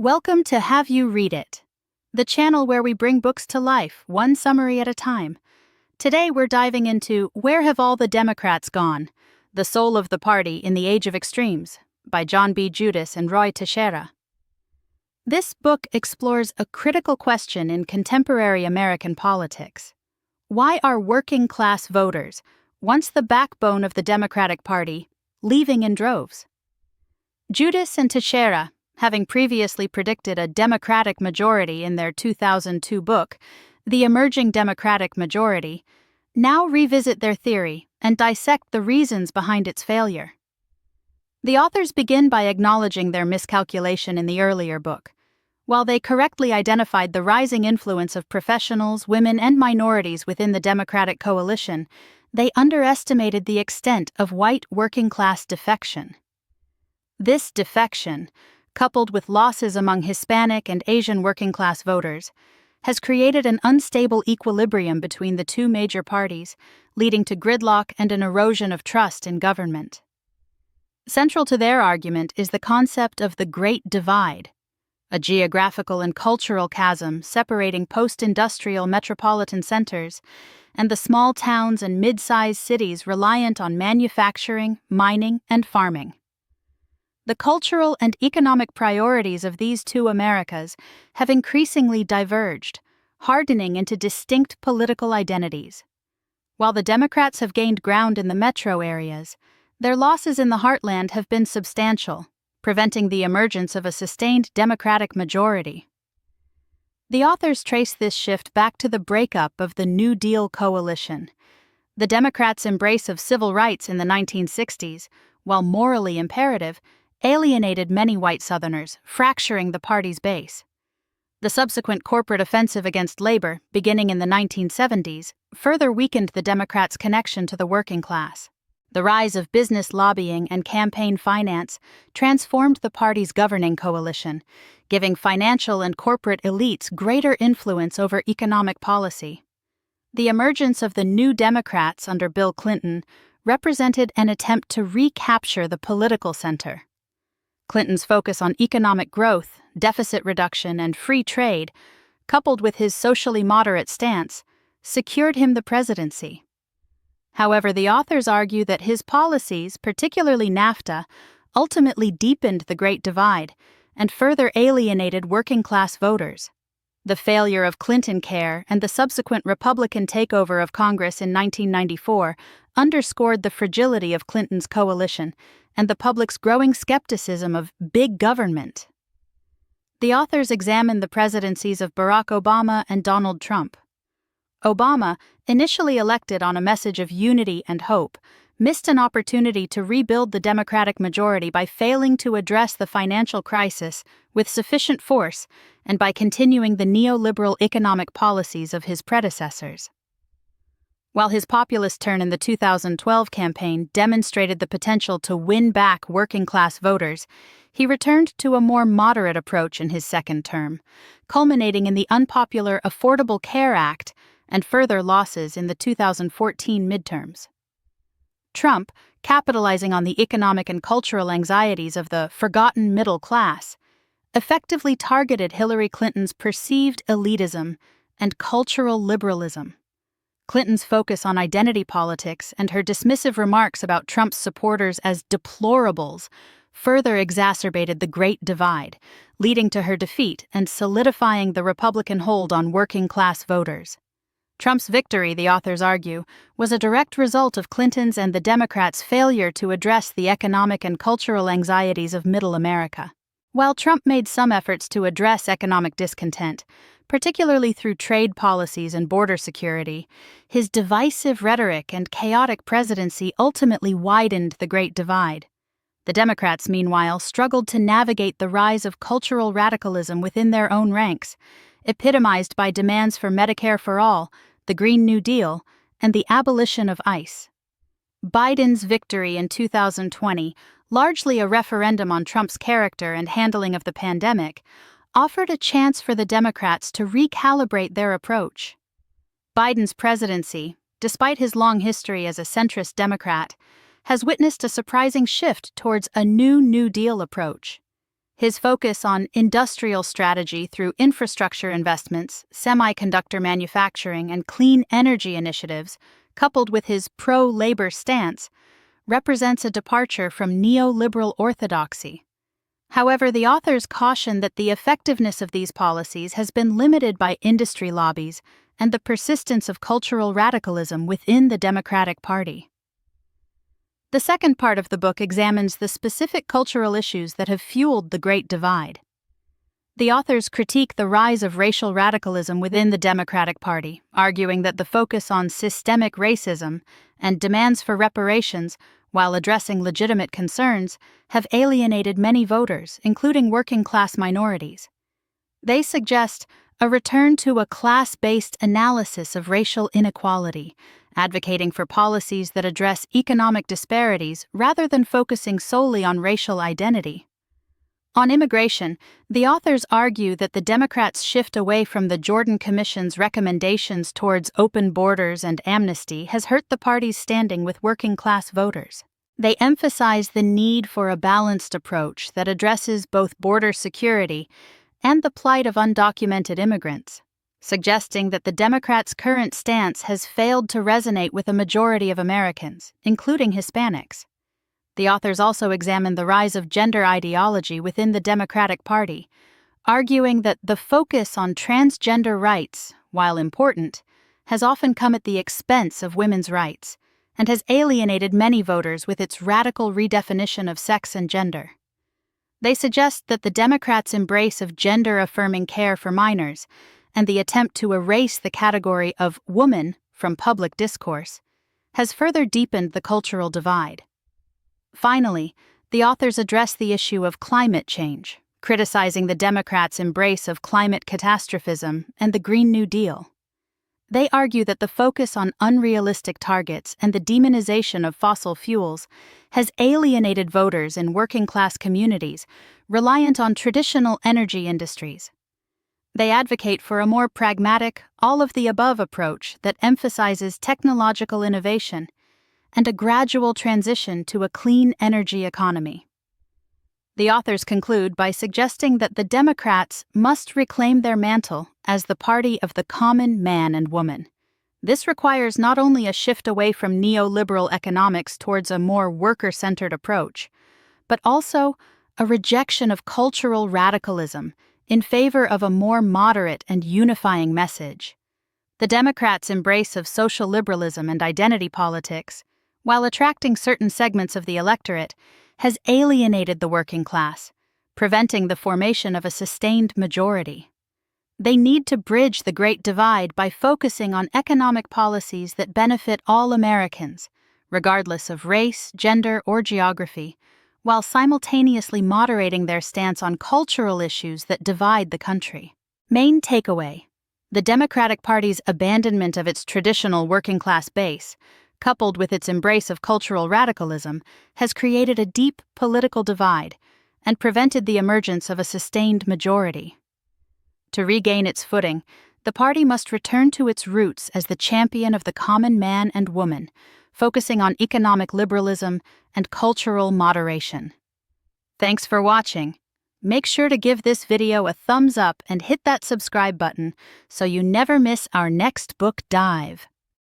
Welcome to Have You Read It, the channel where we bring books to life, one summary at a time. Today we're diving into Where Have All the Democrats Gone? The Soul of the Party in the Age of Extremes, by John B. Judis and Ruy Teixeira. This book explores a critical question in contemporary American politics. Why are working-class voters, once the backbone of the Democratic Party, leaving in droves? Judis and Teixeira, having previously predicted a Democratic majority in their 2002 book, The Emerging Democratic Majority, now revisit their theory and dissect the reasons behind its failure. The authors begin by acknowledging their miscalculation in the earlier book. While they correctly identified the rising influence of professionals, women, and minorities within the Democratic coalition, they underestimated the extent of white working-class defection. This defection, coupled with losses among Hispanic and Asian working-class voters, has created an unstable equilibrium between the two major parties, leading to gridlock and an erosion of trust in government. Central to their argument is the concept of the Great Divide, a geographical and cultural chasm separating post-industrial metropolitan centers and the small towns and mid-sized cities reliant on manufacturing, mining, and farming. The cultural and economic priorities of these two Americas have increasingly diverged, hardening into distinct political identities. While the Democrats have gained ground in the metro areas, their losses in the heartland have been substantial, preventing the emergence of a sustained Democratic majority. The authors trace this shift back to the breakup of the New Deal coalition. The Democrats' embrace of civil rights in the 1960s, while morally imperative, alienated many white Southerners, fracturing the party's base. The subsequent corporate offensive against labor, beginning in the 1970s, further weakened the Democrats' connection to the working class. The rise of business lobbying and campaign finance transformed the party's governing coalition, giving financial and corporate elites greater influence over economic policy. The emergence of the New Democrats under Bill Clinton represented an attempt to recapture the political center. Clinton's focus on economic growth, deficit reduction, and free trade, coupled with his socially moderate stance, secured him the presidency. However, the authors argue that his policies, particularly NAFTA, ultimately deepened the Great Divide and further alienated working-class voters. The failure of Clinton Care and the subsequent Republican takeover of Congress in 1994 underscored the fragility of Clinton's coalition and the public's growing skepticism of big government. The authors examined the presidencies of Barack Obama and Donald Trump. Obama, initially elected on a message of unity and hope, missed an opportunity to rebuild the Democratic majority by failing to address the financial crisis with sufficient force and by continuing the neoliberal economic policies of his predecessors. While his populist turn in the 2012 campaign demonstrated the potential to win back working-class voters, he returned to a more moderate approach in his second term, culminating in the unpopular Affordable Care Act and further losses in the 2014 midterms. Trump, capitalizing on the economic and cultural anxieties of the forgotten middle class, effectively targeted Hillary Clinton's perceived elitism and cultural liberalism. Clinton's focus on identity politics and her dismissive remarks about Trump's supporters as deplorables further exacerbated the Great Divide, leading to her defeat and solidifying the Republican hold on working-class voters. Trump's victory, the authors argue, was a direct result of Clinton's and the Democrats' failure to address the economic and cultural anxieties of Middle America. While Trump made some efforts to address economic discontent, particularly through trade policies and border security, his divisive rhetoric and chaotic presidency ultimately widened the Great Divide. The Democrats, meanwhile, struggled to navigate the rise of cultural radicalism within their own ranks, epitomized by demands for Medicare for all, the Green New Deal, and the abolition of ICE. Biden's victory in 2020, largely a referendum on Trump's character and handling of the pandemic, offered a chance for the Democrats to recalibrate their approach. Biden's presidency, despite his long history as a centrist Democrat, has witnessed a surprising shift towards a New Deal approach. His focus on industrial strategy through infrastructure investments, semiconductor manufacturing, and clean energy initiatives, coupled with his pro-labor stance, represents a departure from neoliberal orthodoxy. However, the authors caution that the effectiveness of these policies has been limited by industry lobbies and the persistence of cultural radicalism within the Democratic Party. The second part of the book examines the specific cultural issues that have fueled the Great Divide. The authors critique the rise of racial radicalism within the Democratic Party, arguing that the focus on systemic racism and demands for reparations, while addressing legitimate concerns, have alienated many voters, including working-class minorities. They suggest a return to a class-based analysis of racial inequality, advocating for policies that address economic disparities rather than focusing solely on racial identity. On immigration, the authors argue that the Democrats' shift away from the Jordan Commission's recommendations towards open borders and amnesty has hurt the party's standing with working-class voters. They emphasize the need for a balanced approach that addresses both border security and the plight of undocumented immigrants, suggesting that the Democrats' current stance has failed to resonate with a majority of Americans, including Hispanics. The authors also examine the rise of gender ideology within the Democratic Party, arguing that the focus on transgender rights, while important, has often come at the expense of women's rights, and has alienated many voters with its radical redefinition of sex and gender. They suggest that the Democrats' embrace of gender-affirming care for minors and the attempt to erase the category of woman from public discourse has further deepened the cultural divide. Finally, the authors address the issue of climate change, criticizing the Democrats' embrace of climate catastrophism and the Green New Deal. They argue that the focus on unrealistic targets and the demonization of fossil fuels has alienated voters in working-class communities reliant on traditional energy industries. They advocate for a more pragmatic, all-of-the-above approach that emphasizes technological innovation and a gradual transition to a clean energy economy. The authors conclude by suggesting that the Democrats must reclaim their mantle as the party of the common man and woman. This requires not only a shift away from neoliberal economics towards a more worker-centered approach, but also a rejection of cultural radicalism in favor of a more moderate and unifying message. The Democrats' embrace of social liberalism and identity politics, while attracting certain segments of the electorate, has alienated the working class, preventing the formation of a sustained majority. They need to bridge the Great Divide by focusing on economic policies that benefit all Americans, regardless of race, gender, or geography, while simultaneously moderating their stance on cultural issues that divide the country. Main takeaway: the Democratic Party's abandonment of its traditional working-class base, coupled with its embrace of cultural radicalism, has created a deep political divide and prevented the emergence of a sustained majority. To regain its footing, the party must return to its roots as the champion of the common man and woman, focusing on economic liberalism and cultural moderation. Thanks for watching. Make sure to give this video a thumbs up and hit that subscribe button so you never miss our next book dive.